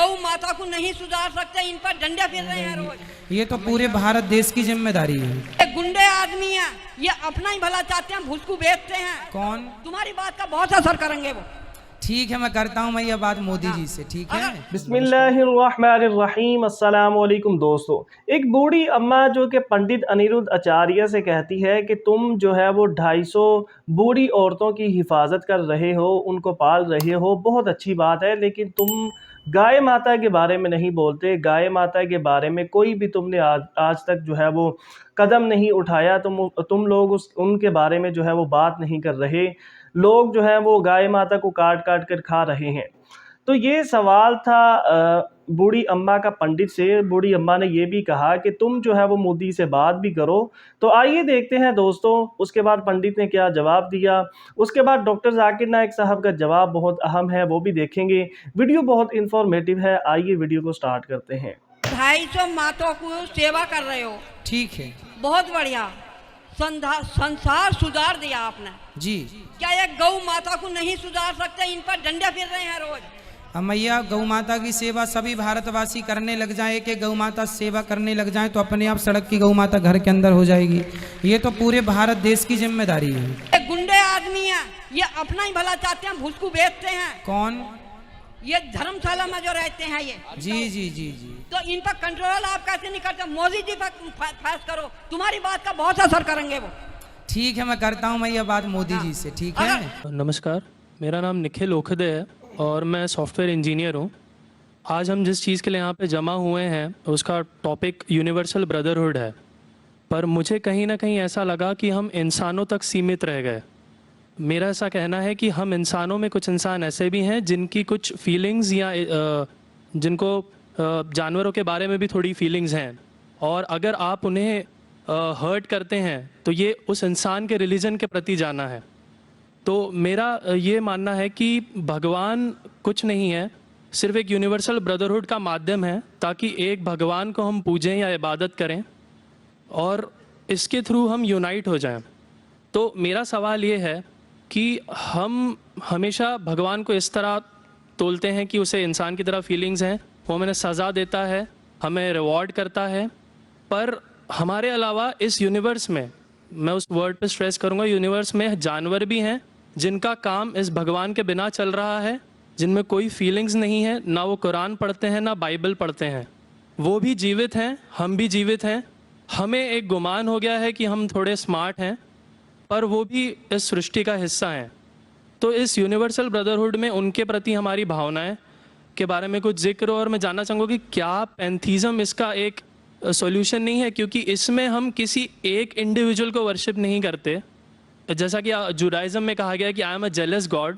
गौ माता को नहीं सुधार सकते, इन पर डंडे फिर रहे हैं रोज। ये तो पूरे भारत देश की जिम्मेदारी है। ये गुंडे आदमी हैं, ये अपना ही भला चाहते हैं, भूस को बेचते हैं। कौन? तुम्हारी बात का बहुत असर करेंगे वो। ठीक है, मैं करता हूँ मैं ये बात मोदी जी से, ठीक है। बिस्मिल्लाहिर्रहमानिर्रहीम। अस्सलाम वालेकुम दोस्तों। एक बूढ़ी अम्मा जो कि पंडित अनिरुद्ध आचार्य से कहती है कि तुम जो है वो 250 बूढ़ी औरतों की हिफाजत कर रहे हो, उनको पाल रहे हो, बहुत अच्छी बात है, लेकिन तुम गाय माता के बारे में नहीं बोलते। गाय माता के बारे में कोई भी तुमने आज तक जो है वो कदम नहीं उठाया। तुम लोग उनके बारे में जो है वो बात नहीं कर रहे। लोग जो है वो गाय माता को काट काट कर खा रहे हैं। तो ये सवाल था बूढ़ी अम्मा का पंडित से। बूढ़ी अम्मा ने ये भी कहा कि तुम जो है वो मोदी से बात भी करो। तो आइए देखते हैं दोस्तों, उसके बाद पंडित ने क्या जवाब दिया। उसके बाद डॉक्टर जाकिर नाइक साहब का जवाब बहुत अहम है, वो भी देखेंगे। वीडियो बहुत इंफॉर्मेटिव है, आइए वीडियो को स्टार्ट करते हैं। 250 माताओं को सेवा कर रहे हो, ठीक है, बहुत बढ़िया। संसार सुधार दिया आपने जी। क्या ये गौ माता को नहीं सुधार सकते, इन पर डंडे फिर रहे हैं रोज। मैया गौ माता की सेवा सभी भारतवासी करने लग जाए, कि गौ माता सेवा करने लग जाए तो अपने आप सड़क की गौ माता घर के अंदर हो जाएगी। ये तो पूरे भारत देश की जिम्मेदारी है। ये गुंडे आदमी हैं, ये अपना ही भला चाहते हैं, भूस को बेचते हैं। कौन? ये धर्मशाला में जो रहते हैं ये। जी जी जी जी। तो इन पर कंट्रोल आप कैसे नहीं करते? मोदी जी पर फैस करो, तुम्हारी बात का बहुत असर करेंगे वो। ठीक है, मैं करता हूँ मैं ये बात मोदी जी से, ठीक है। नमस्कार, मेरा नाम निखिल ओखदे है और मैं सॉफ्टवेयर इंजीनियर हूँ। आज हम जिस चीज़ के लिए यहाँ पे जमा हुए हैं उसका टॉपिक यूनिवर्सल ब्रदरहुड है। पर मुझे कहीं ना कहीं ऐसा लगा कि हम इंसानों तक सीमित रह गए। मेरा ऐसा कहना है कि हम इंसानों में कुछ इंसान ऐसे भी हैं जिनकी कुछ फीलिंग्स या जिनको जानवरों के बारे में भी थोड़ी फीलिंग्स हैं, और अगर आप उन्हें हर्ट करते हैं तो ये उस इंसान के रिलीजन के प्रति जाना है। तो मेरा ये मानना है कि भगवान कुछ नहीं है, सिर्फ एक यूनिवर्सल ब्रदरहुड का माध्यम है, ताकि एक भगवान को हम पूजें या इबादत करें और इसके थ्रू हम यूनाइट हो जाएं। तो मेरा सवाल ये है कि हम हमेशा भगवान को इस तरह तोलते हैं कि उसे इंसान की तरह फीलिंग्स हैं, वो हमें सज़ा देता है, हमें रिवॉर्ड करता है, पर हमारे अलावा इस यूनिवर्स में, मैं उस वर्ड पे स्ट्रेस करूँगा, यूनिवर्स में जानवर भी हैं जिनका काम इस भगवान के बिना चल रहा है, जिनमें कोई फीलिंग्स नहीं है, ना वो कुरान पढ़ते हैं ना बाइबल पढ़ते हैं। वो भी जीवित हैं, हम भी जीवित हैं। हमें एक गुमान हो गया है कि हम थोड़े स्मार्ट हैं, पर वो भी इस सृष्टि का हिस्सा हैं। तो इस यूनिवर्सल ब्रदरहुड में उनके प्रति हमारी भावनाएं के बारे में कुछ जिक्र, और मैं जानना चाहूँगा कि क्या पैंथीज़म इसका एक सॉल्यूशन नहीं है, क्योंकि इसमें हम किसी एक इंडिविजुअल को वर्शिप नहीं करते। जैसा कि जुडाइज़म में कहा गया है कि I am a jealous God,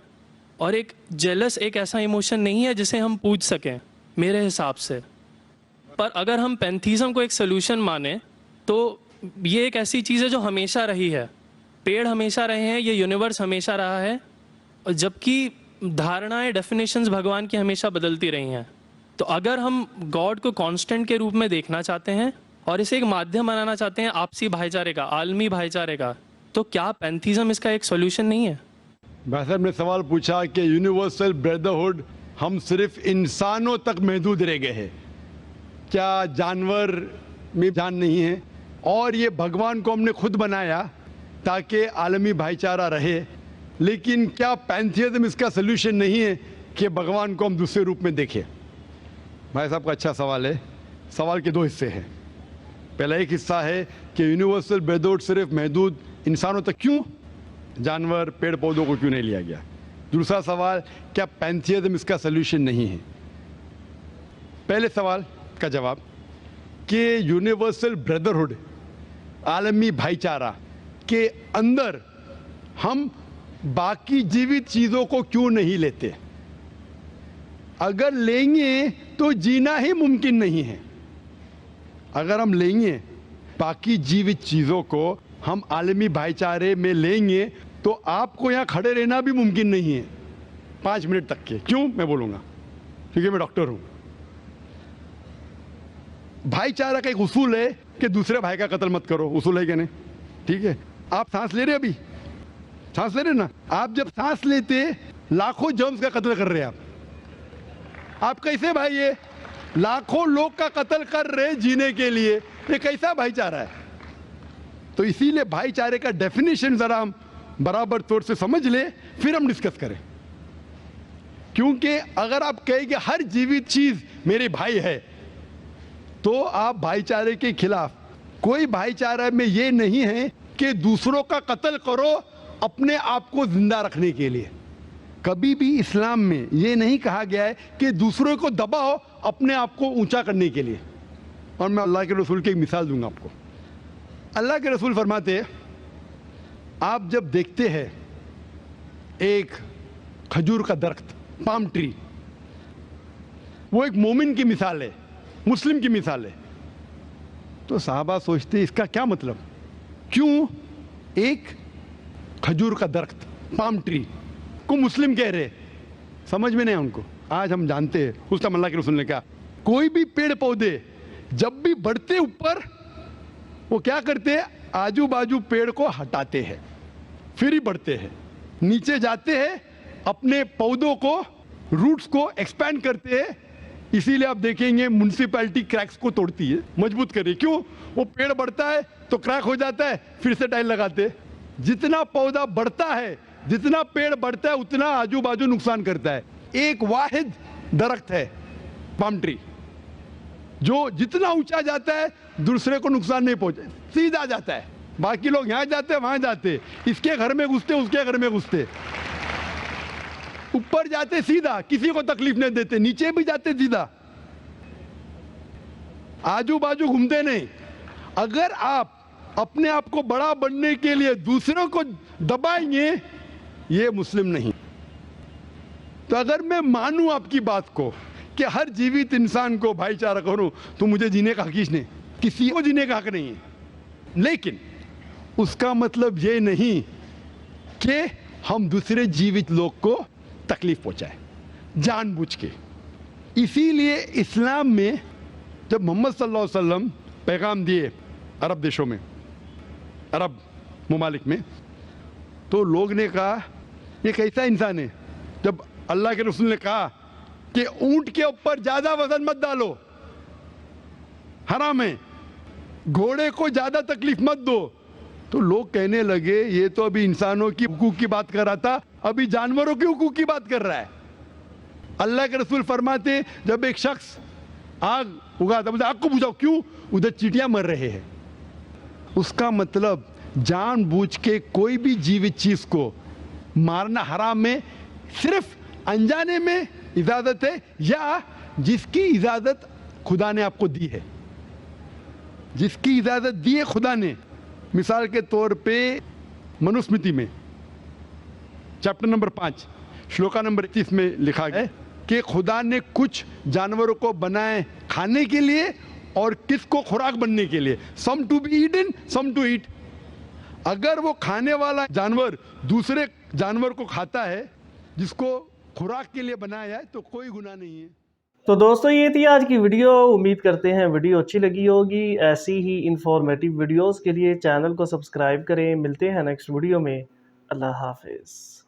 और एक जेलस एक ऐसा इमोशन नहीं है जिसे हम पूज सकें मेरे हिसाब से। पर अगर हम पैंथीज़म को एक सोल्यूशन माने तो ये एक ऐसी चीज़ है जो हमेशा रही है। पेड़ हमेशा रहे हैं, ये यूनिवर्स हमेशा रहा है, जबकि धारणाएं, डेफिनेशंस भगवान की हमेशा बदलती रही हैं। तो अगर हम गॉड को कांस्टेंट के रूप में देखना चाहते हैं और इसे एक माध्यम बनाना चाहते हैं आपसी भाईचारे का, आलमी भाईचारे का, तो क्या पैंथीज़म इसका एक सॉल्यूशन नहीं है? भाई साहब ने सवाल पूछा कि यूनिवर्सल ब्रदरहुड हम सिर्फ इंसानों तक महदूद रह गए हैं, क्या जानवर में जान नहीं है? और ये भगवान को हमने खुद बनाया ताकि आलमी भाईचारा रहे, लेकिन क्या पैंथीज़म इसका सल्यूशन नहीं है कि भगवान को हम दूसरे रूप में देखें? भाई साहब का अच्छा सवाल है। सवाल के दो हिस्से हैं। पहला एक हिस्सा है कि यूनिवर्सल ब्रदरहुड सिर्फ महदूद इंसानों तक क्यों, जानवर पेड़ पौधों को क्यों नहीं लिया गया? दूसरा सवाल, क्या पैंथीज़म इसका सल्यूशन नहीं है? पहले सवाल का जवाब कि यूनिवर्सल ब्रदरहुड, आलमी भाईचारा के अंदर हम बाकी जीवित चीज़ों को क्यों नहीं लेते? अगर लेंगे तो जीना ही मुमकिन नहीं है। अगर हम लेंगे बाकी जीवित चीज़ों को, हम आलमी भाईचारे में लेंगे, तो आपको यहाँ खड़े रहना भी मुमकिन नहीं है 5 मिनट तक के। क्यों? मैं बोलूँगा, क्योंकि मैं डॉक्टर हूँ। भाईचारा का एक उसूल है कि दूसरे भाई का कत्ल मत करो, उसूल है कि नहीं? ठीक है, आप सांस ले रहे, अभी सांस ले रहे ना, आप जब सांस लेते लाखों जर्म्स का कत्ल कर रहे हैं आप। आप कैसे भाई, ये लाखों लोग का कत्ल कर रहे जीने के लिए, ये कैसा भाईचारा है? तो इसीलिए भाईचारे का डेफिनेशन जरा हम बराबर तौर से समझ ले, फिर हम डिस्कस करें। क्योंकि अगर आप कहेंगे हर जीवित चीज मेरे भाई है, तो आप भाईचारे के खिलाफ। कोई भाईचारा में ये नहीं है कि दूसरों का कत्ल करो अपने आप को जिंदा रखने के लिए। कभी भी इस्लाम में ये नहीं कहा गया है कि दूसरों को दबाओ अपने आप को ऊंचा करने के लिए। और मैं अल्लाह के रसूल की एक मिसाल दूंगा आपको। अल्लाह के रसूल फरमाते हैं, आप जब देखते हैं एक खजूर का दरख्त, पाम ट्री, वो एक मोमिन की मिसाल है, मुस्लिम की मिसाल है, तो साहबा सोचते इसका क्या मतलब, क्यों एक खजूर का दरख्त, पाम ट्री को मुस्लिम कह रहे? समझ में नहीं उनको। आज हम जानते हैं, उस टाइम अल्लाह के रसूल ने कहा कोई भी पेड़ पौधे जब भी बढ़ते ऊपर, वो क्या करते हैं, आजू बाजू पेड़ को हटाते हैं, फिर ही बढ़ते हैं, नीचे जाते हैं, अपने पौधों को, रूट्स को एक्सपैंड करते हैं। इसीलिए आप देखेंगे म्युनिसिपैलिटी क्रैक्स को तोड़ती है, मजबूत करे। क्यों? वो पेड़ बढ़ता है तो क्रैक हो जाता है, फिर से टाइल लगाते हैं। जितना पौधा बढ़ता है, जितना पेड़ बढ़ता है, उतना आजू बाजू नुकसान करता है। एक वाहिद दरख्त है पाम ट्री, जो जितना ऊंचा जाता है दूसरे को नुकसान नहीं पहुंचे, सीधा जाता है। बाकी लोग यहां जाते हैं, वहां जाते, इसके घर में घुसते, उसके घर में घुसते, ऊपर जाते सीधा, किसी को तकलीफ नहीं देते, नीचे भी जाते सीधा, आजू बाजू घूमते नहीं। अगर आप अपने आप को बड़ा बनने के लिए दूसरों को दबाएंगे, ये मुस्लिम नहीं। तो अगर मैं मानूं आपकी बात को कि हर जीवित इंसान को भाईचारा करूं, तो मुझे जीने का हक ही नहीं, किसी को जीने का हक नहीं है। लेकिन उसका मतलब ये नहीं कि हम दूसरे जीवित लोग को तकलीफ पहुंचाए जानबूझ के। इसीलिए इस्लाम में जब मोहम्मद सल्लल्लाहु अलैहि वसल्लम पैगाम दिए अरब देशों में, अरब मुमालिक में, तो लोग ने कहा ये कैसा इंसान है। जब अल्लाह के रसूल ने कहा कि ऊंट के ऊपर ज्यादा वजन मत डालो, हराम है, घोड़े को ज्यादा तकलीफ मत दो, तो लोग कहने लगे ये तो अभी इंसानों की हुकूक की बात कर रहा था, अभी जानवरों की हुकूक की बात कर रहा है। अल्लाह के रसूल फरमाते जब एक शख्स आग उगाता, मुझे आग को बुझाओ, क्यों? उधर चींटियां मर रहे हैं। उसका मतलब जानबूझ के कोई भी जीवित चीज को मारना हराम है। सिर्फ अनजाने में इजाजत है, या जिसकी इजाजत खुदा ने आपको दी है, जिसकी इजाजत दी है खुदा ने। मिसाल के तौर पे मनुस्मृति में चैप्टर नंबर 5 श्लोका नंबर 31 में लिखा है कि खुदा ने कुछ जानवरों को बनाए खाने के लिए और किसको खुराक बनने के लिए, some to be eaten some to eat. अगर वो खाने वाला जानवर दूसरे जानवर को खाता है जिसको खुराक के लिए बनाया है, तो कोई गुनाह नहीं है। तो दोस्तों ये थी आज की वीडियो। उम्मीद करते हैं वीडियो अच्छी लगी होगी। ऐसी ही इंफॉर्मेटिव वीडियोस के लिए चैनल को सब्सक्राइब करें। मिलते हैं नेक्स्ट वीडियो में। अल्लाह हाफिज़।